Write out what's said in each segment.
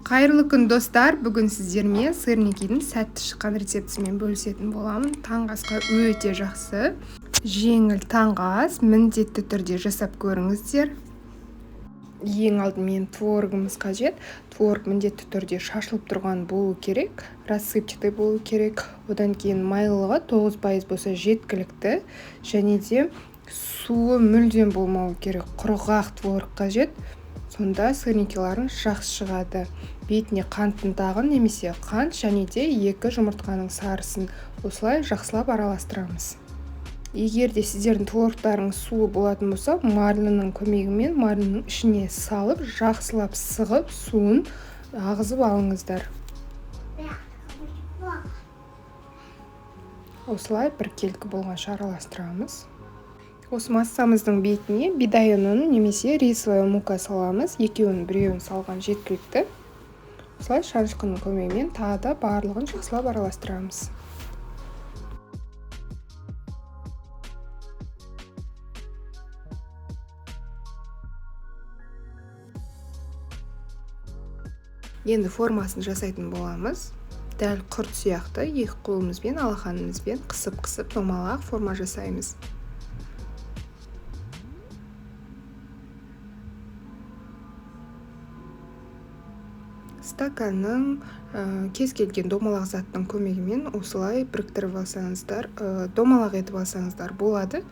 Қайырлы күн достар, бүгін сіздермен сырникидің сәтті шыққан рецептісімен бөлісетін боламын. Таңғы асқа өте жақсы. Жеңіл таңғы ас, міндетті түрде жасап көріңіздер. Ең алдымен творогымыз қажет. Творог міндетті түрде шашылып тұрған болу керек, рассыпчатый болу керек. Одан кейін майлылығы 9% болса жеткілікті, және де суы мүлдем болмауы керек. Құрғақ творог қажет. Сонда сырникиларың жақсы шығады. Бетіне қанттың тағын немесе қант және де 2 жұмыртқаның сарысын осылай жақсылап араластырамыз. Егер де сіздердің творогтарыңыз суы болатын болса, марлының көмегімен марлының ішіне салып, жақсылап сығып, суын ағызып алыңыздар. Осылай біркелкі болғанша араластырамыз. Осы массамыздың бетіне бидай ұнын немесе рисовая мука саламыз. Екеуінің біреуін салған жеткілікті. Осылай шанышқының көмегімен тағы да барлығын жақсылап араластырамыз. Енді формасын жасайтын боламыз. Дәл құрт сияқты екі қолымызбен, алақанымызбен қысып домалақ форма жасаймыз. Стаканның кез келген домалақ заттың көмегімен осылай біріктіріп алсаңыздар, домалақ етіп алсаңыздар болады.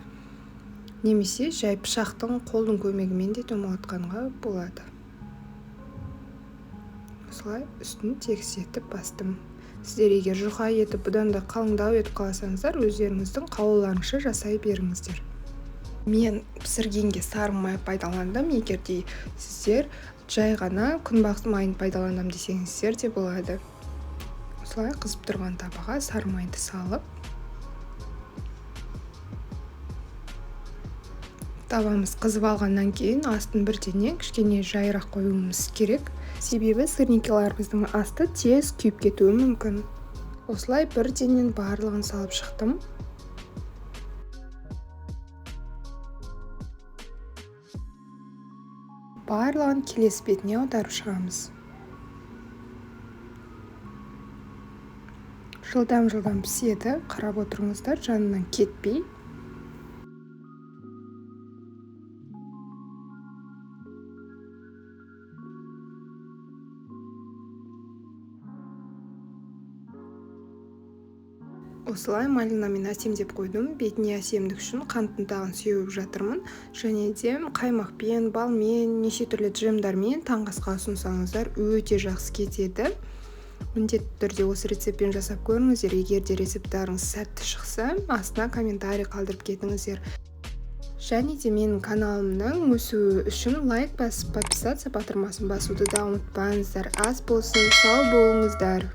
Немесе жай пышақтың қолдың көмегімен де домалатқанға болады. Осылай үстін тегіс етіп бастым. Сіздер егер жұқа етіп, бұдан да қалыңдау етіп қаласаңыздар, өздеріңіздің қалауларыңызша жасай беріңіздер. Мен пісіргенге сары май пайдаландым. Егер де сіздер жай ғана күнбағыс майын пайдаланам десеңіздер де болады. Осылай қызып тұрған табаға сары майды салып, табамыз қызып алғаннан кейін астын бірден кішкене жайырақ қоюымыз керек. Себебі сырникиларымыздың асты тез күйіп кетуі мүмкін. Осылай бірден барлығын салып шықтым. Барлығын келесі бетіне аударып шығамыз. Жылдам піседі, қарап отырыңыздар, жанынан кетпей. Осылай малинамен әсемдеп қойдым. Бетіне әсемдік үшін қанттың тағын сеуіп жатырмын. Және де қаймақпен, балмен, неше түрлі джемдармен таңғы асқа ұсынсаңыздар өте жақсы кетеді. Міндетті түрде осы рецептпен жасап көріңіздер. Егер де рецепттарыңыз сәтті шықса, астына комментарий қалдырып кетіңіздер. Және де менің каналымның өсуі үшін лайк басып, подписаться батырмасын басуды да ұмытпаңыздар. Ас болсын, сау болыңыздар.